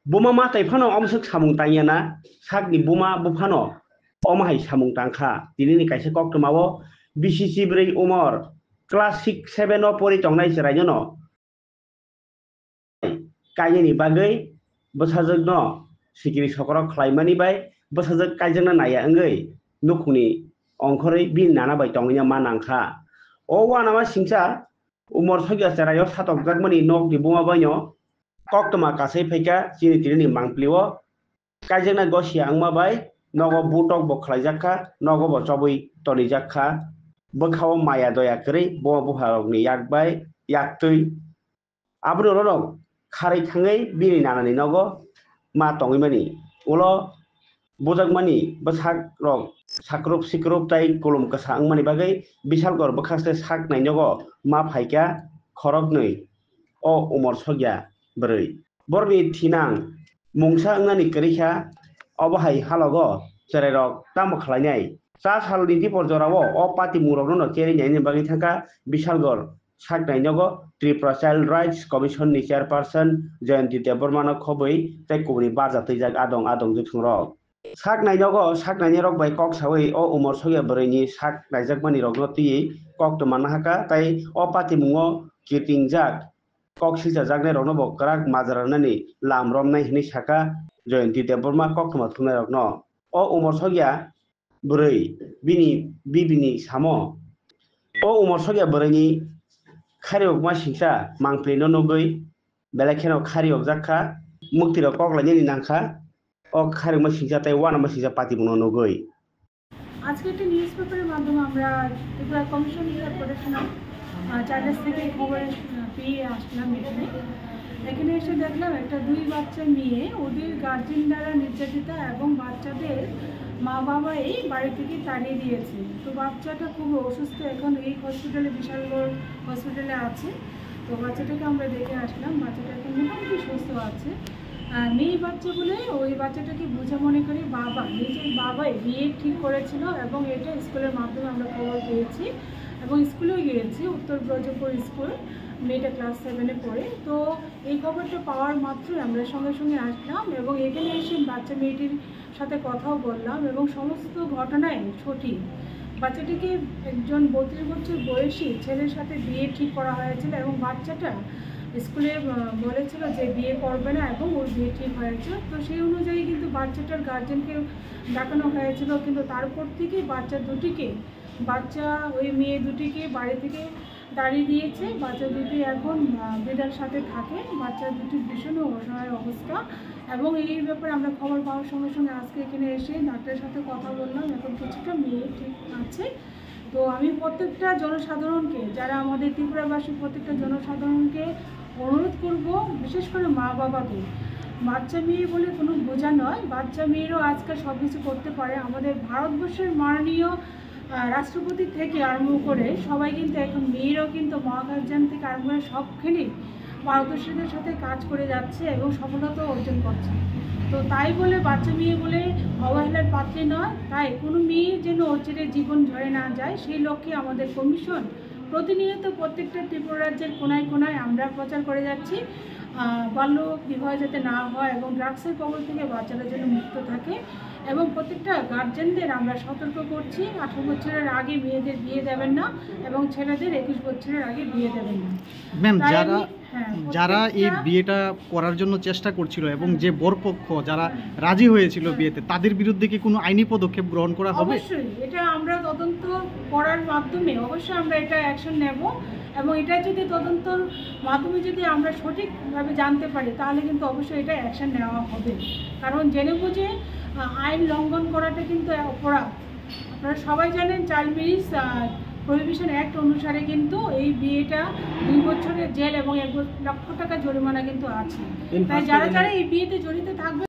buma ma tai phano omsuk samung tangya na sakni buma buphano omahai samung tangkha tini ni kaisa kok tamawo BCC brei umor class 6 7 o pori tongnai serai no kaiyani bagai bosajak no sikiri sokorok khlaimani bai bosajak kaijana naya angai nukuni ongkhorei bin nana bai tongnya manangkha o wana ma singsa umor sagya serayo satok jakmani nok di buma banyo koktoma kasai phaika chini tini ni mangpliwo kaijana gosia angma bai nogo butok bo khlaijakha nogo bo chobui tonijakha bokhawo maya doya kwrei bo buharokni yakbai yaktui abro rok kharai thangai bini nanani nogo ma tongimani ulo bujakmani bwsak rok sakrup sikrup tai kolom kwsang mani bagai bishal gor bwkhaste sak nainogo ma phaika khorok nei o umor sogya brei borni thinang mungsa ngnani kwrikha obo hai halogo cherai rok tamo khlainai 4 salni dipor jorao o pati murok no keri naini bagi thangka bishal gor sak nainogo Tripura Child Rights Commission ni chairperson Jayanti Deborma no khobui tei kubuni barja twijak adong adong juthung rok sak nainogo sak naini rok bai kok sawi o umor sogya brei ni sak naijakmani rok no tui kok to manna haka tai o pati mungo kitingjak kok siljajaknai rok no bo krak majaranani lam romnai hini saka Jayanti Deborma kok toma thungnai rok no o umor sogya brei bibini samo o umor sogya brei ni khariok ma singsa mangpli no nogui belai kheno khariok jakha mukti rok koklaini ni nangkha o khariok ma singsa tai wana ma singsa pati muno nogui আজকে একটা news পেপারের মাধ্যমে আমরা Tripura commission for protection of childs থেকে খবর পেয়ে আসলাম এখানে এসে দেখলাম একটা 2 বাচ্চা মেয়ে ওদের গার্জেন দ্বারা নির্যাতিতা এবং বাচ্চাদের মা বাবাই বাড়ি থেকে তাড়িয়ে দিয়েছে তো বাচ্চাটা খুব অসুস্থ এখন এই হসপিটালে বিশালগড় হসপিটালে আছে তো বাচ্চাটাকে আমরা দেখে আসলাম বাচ্চাটা এখন মোটামুটি সুস্থ আছে মেয়ে বাচ্চা বলে ওই বাচ্চাটাকে বোঝা মনে করে নিজের বাবাই বিয়ে ঠিক করেছিল এবং এটা স্কুলের মাধ্যমে আমরা খবর পেয়েছি এবং স্কুলেও গিয়েছি উত্তর ব্রজপুর স্কুল মেয়েটা ক্লাস 7-এ পড়ে তো এই খবরটা পাওয়ার মাত্রই আমরা সঙ্গে সঙ্গে আসলাম এবং এখানে এসে বাচ্চা মেয়েটির সাথে কথাও বললাম এবং সমস্ত ঘটনাই সঠিক বাচ্চাটিকে একজন 32 বছর বয়সী ছেলের সাথে বিয়ে ঠিক করা হয়েছিল এবং বাচ্চাটা স্কুলে বলেছিল যে বিয়ে করবে না এবং ওর বিয়ে ঠিক হয়েছে তো সেই অনুযায়ী কিন্তু বাচ্চাটার গার্জেনকে ডাকানো হয়েছিল কিন্তু তারপর থেকে বাচ্চা ওই মেয়ে দুটিকে বাড়ি থেকে দাঁড়িয়ে দিয়েছে বাচ্চা দুটি এখন দিদার সাথে থাকে বাচ্চা দুটি ভীষণ অসহায় অবস্থা এবং এই ব্যাপারে আমরা খবর পাওয়ার সঙ্গে সঙ্গে আজকে এখানে এসে ডাক্তারের সাথে কথা বললাম এখন কিছুটা মেয়ে ঠিক আছে তো আমি প্রত্যেকটা জনসাধারণকে যারা আমাদের ত্রিপুরাবাসী প্রত্যেকটা জনসাধারণকে অনুরোধ করব বিশেষ করে মা বাবাকে বাচ্চা মেয়ে বলে কোনো বোঝা নয় বাচ্চা মেয়েরও আজকাল সব কিছু করতে পারে আমাদের ভারতবর্ষের মাননীয় রাষ্ট্রপতি থেকে আরম্ভ করে সবাই কিন্তু এখন মেয়েরাও কিন্তু মহাকাশযান থেকে আরম্ভ করে সবখানেই ভারতবর্ষীদের সাথে কাজ করে যাচ্ছে এবং সফলতা অর্জন করছে তো তাই বলে বাচ্চা মেয়ে বলে অবহেলার পাত্রে নয় তাই কোনো মেয়ে যেন অচিরে জীবন ঝরে না যায় সেই লক্ষ্যে আমাদের কমিশন প্রতিনিয়ত প্রত্যেকটা ত্রিপুরা রাজ্যের কোনায় কোনায় আমরা প্রচার করে যাচ্ছি বাল্য বিবাহ যাতে না হয় এবং ড্রাগসের কবল থেকে বাচ্চারা যেন মুক্ত থাকে এবং প্রত্যেকটা গার্জেনদের আমরা সতর্ক করছি 18 বছরের আগে মেয়েদের বিয়ে দেবেন না এবং ছেলেদের 21 বছরের আগে বিয়ে দেবেন না ম্যাম যারা এই বিয়েটা করার জন্য চেষ্টা করছিল এবং যে বরপক্ষ যারা রাজি হয়েছিল বিয়েতে তাদের বিরুদ্ধে কি কোনো আইনি পদক্ষেপ গ্রহণ করা হবে অবশ্যই এটা আমরা তদন্ত করার মাধ্যমে অবশ্যই আমরা এটা অ্যাকশন নেব এবং এটা যদি তদন্তর মাধ্যমে যদি আমরা সঠিকভাবে জানতে পারি তাহলে কিন্তু অবশ্যই এটা অ্যাকশন নেওয়া হবে কারণ জেনে বুঝে আইন লঙ্ঘন করাটা কিন্তু অপরাধ আপনারা সবাই জানেন চাইল্ড ম্যারেজ প্রহিবিশন অ্যাক্ট অনুসারে কিন্তু এই বিয়েটা 2 বছরের জেল এবং 1 লক্ষ টাকা জরিমানা কিন্তু আছে তাই যারা এই বিয়েতে জড়িত থাকবে